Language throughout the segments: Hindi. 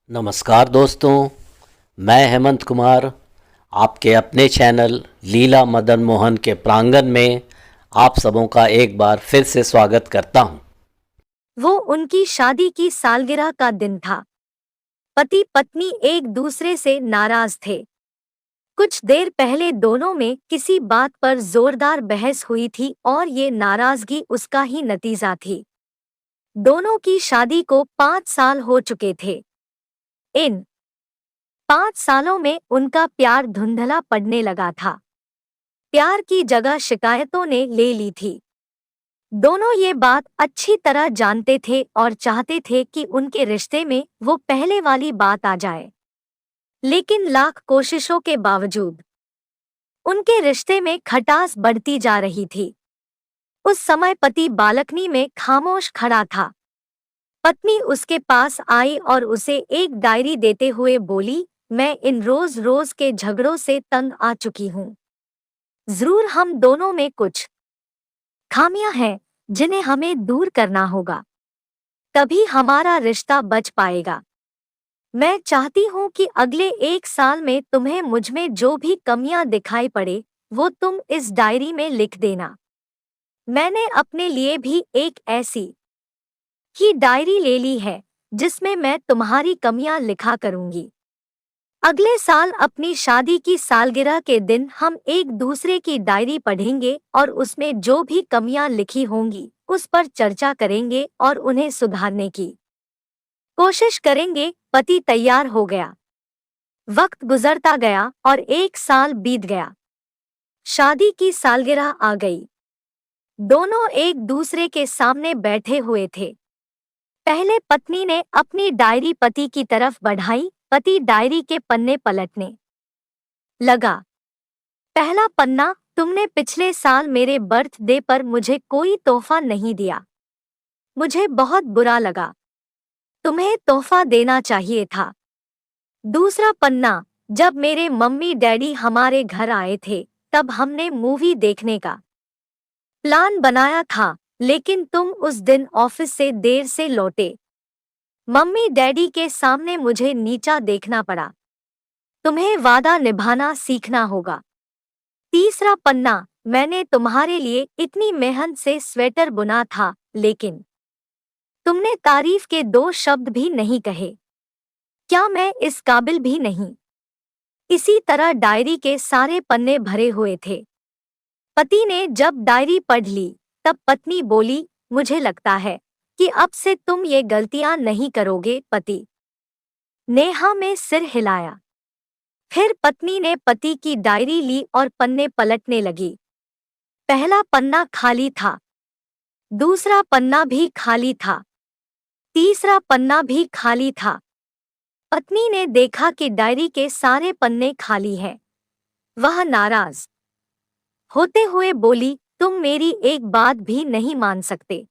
नमस्कार दोस्तों, मैं हेमंत कुमार आपके अपने चैनल लीला मदन मोहन के प्रांगण में आप सबों का एक बार फिर से स्वागत करता हूं। वो उनकी शादी की सालगिरह का दिन था। पति पत्नी एक दूसरे से नाराज थे। कुछ देर पहले दोनों में किसी बात पर जोरदार बहस हुई थी और ये नाराजगी उसका ही नतीजा थी। दोनों की शादी को 5 साल हो चुके थे। इन 5 सालों में उनका प्यार धुंधला पड़ने लगा था। प्यार की जगह शिकायतों ने ले ली थी। दोनों ये बात अच्छी तरह जानते थे और चाहते थे कि उनके रिश्ते में वो पहले वाली बात आ जाए, लेकिन लाख कोशिशों के बावजूद उनके रिश्ते में खटास बढ़ती जा रही थी। उस समय पति बालकनी में खामोश खड़ा था। पत्नी उसके पास आई और उसे एक डायरी देते हुए बोली, मैं इन रोज रोज के झगड़ों से तंग आ चुकी हूँ। जरूर हम दोनों में कुछ खामियां हैं जिन्हें हमें दूर करना होगा, तभी हमारा रिश्ता बच पाएगा। मैं चाहती हूँ कि अगले 1 साल में तुम्हें मुझमें जो भी कमियां दिखाई पड़े वो तुम इस डायरी में लिख देना। मैंने अपने लिए भी एक ऐसी ही डायरी ले ली है जिसमें मैं तुम्हारी कमियां लिखा करूंगी। अगले साल अपनी शादी की सालगिरह के दिन हम एक दूसरे की डायरी पढ़ेंगे और उसमें जो भी कमियां लिखी होंगी उस पर चर्चा करेंगे और उन्हें सुधारने की कोशिश करेंगे। पति तैयार हो गया। वक्त गुजरता गया और 1 साल बीत गया। शादी की सालगिरह आ गई। दोनों एक दूसरे के सामने बैठे हुए थे। पहले पत्नी ने अपनी डायरी पति की तरफ बढ़ाई। पति डायरी के पन्ने पलटने लगा। पहला पन्ना, तुमने पिछले साल मेरे बर्थडे पर मुझे कोई तोहफा नहीं दिया। मुझे बहुत बुरा लगा। तुम्हें तोहफा देना चाहिए था। दूसरा पन्ना, जब मेरे मम्मी डैडी हमारे घर आए थे तब हमने मूवी देखने का प्लान बनाया था, लेकिन तुम उस दिन ऑफिस से देर से लौटे। मम्मी डैडी के सामने मुझे नीचा देखना पड़ा। तुम्हें वादा निभाना सीखना होगा। तीसरा पन्ना, मैंने तुम्हारे लिए इतनी मेहनत से स्वेटर बुना था, लेकिन तुमने तारीफ के 2 शब्द भी नहीं कहे। क्या मैं इस काबिल भी नहीं? इसी तरह डायरी के सारे पन्ने भरे हुए थे। पति ने जब डायरी पढ़ ली तब पत्नी बोली, मुझे लगता है कि अब से तुम ये गलतियां नहीं करोगे। पति ने हाँ में सिर हिलाया। फिर पत्नी ने पति की डायरी ली और पन्ने पलटने लगी। पहला पन्ना खाली था। दूसरा पन्ना भी खाली था। तीसरा पन्ना भी खाली था। पत्नी ने देखा कि डायरी के सारे पन्ने खाली हैं। वह नाराज होते हुए बोली, तुम मेरी एक बात भी नहीं मान सकते।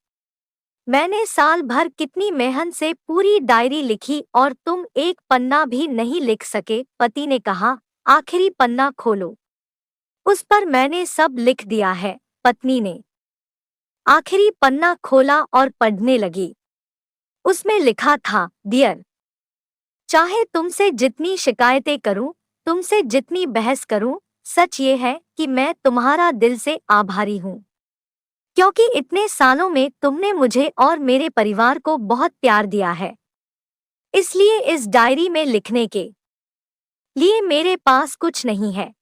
मैंने साल भर कितनी मेहनत से पूरी डायरी लिखी और तुम एक पन्ना भी नहीं लिख सके। पति ने कहा, आखिरी पन्ना खोलो, उस पर मैंने सब लिख दिया है। पत्नी ने आखिरी पन्ना खोला और पढ़ने लगी। उसमें लिखा था, डियर, चाहे तुमसे जितनी शिकायतें करूं, तुमसे जितनी बहस करूं, सच ये है कि मैं तुम्हारा दिल से आभारी हूं, क्योंकि इतने सालों में तुमने मुझे और मेरे परिवार को बहुत प्यार दिया है। इसलिए इस डायरी में लिखने के लिए मेरे पास कुछ नहीं है।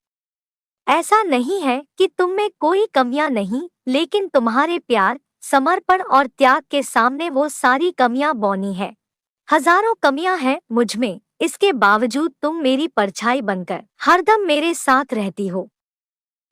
ऐसा नहीं है कि तुम में कोई कमियां नहीं, लेकिन तुम्हारे प्यार, समर्पण और त्याग के सामने वो सारी कमियां बौनी है। हजारों कमियां हैं मुझमें, इसके बावजूद तुम मेरी परछाई बनकर हरदम मेरे साथ रहती हो।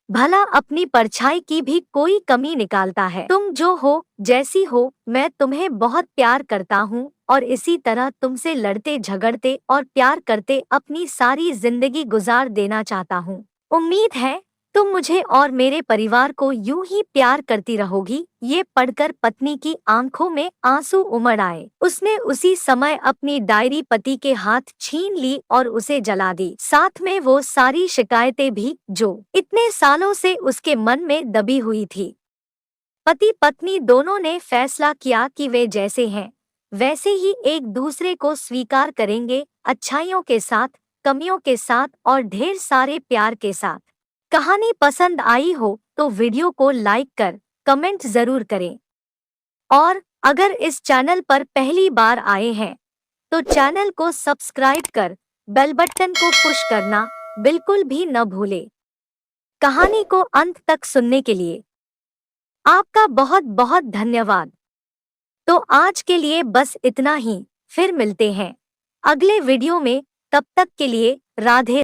भला अपनी परछाई की भी कोई कमी निकालता है? तुम जो हो, जैसी हो, मैं तुम्हें बहुत प्यार करता हूँ और इसी तरह तुमसे लड़ते झगड़ते और प्यार करते अपनी सारी जिंदगी गुजार देना चाहता हूँ। उम्मीद है तुम मुझे और मेरे परिवार को यूं ही प्यार करती रहोगी। ये पढ़कर पत्नी की आंखों में आंसू उमड़ आए। उसने उसी समय अपनी डायरी पति के हाथ छीन ली और उसे जला दी, साथ में वो सारी शिकायतें भी जो इतने सालों से उसके मन में दबी हुई थी। पति पत्नी दोनों ने फैसला किया कि वे जैसे हैं वैसे ही एक दूसरे को स्वीकार करेंगे, अच्छाइयों के साथ, कमियों के साथ और ढेर सारे प्यार के साथ। कहानी पसंद आई हो तो वीडियो को लाइक कर कमेंट जरूर करें और अगर इस चैनल पर पहली बार आए हैं तो चैनल को सब्सक्राइब कर बेल बटन को पुश करना बिल्कुल भी न भूले। कहानी को अंत तक सुनने के लिए आपका बहुत बहुत धन्यवाद। तो आज के लिए बस इतना ही, फिर मिलते हैं अगले वीडियो में। तब तक के लिए राधे।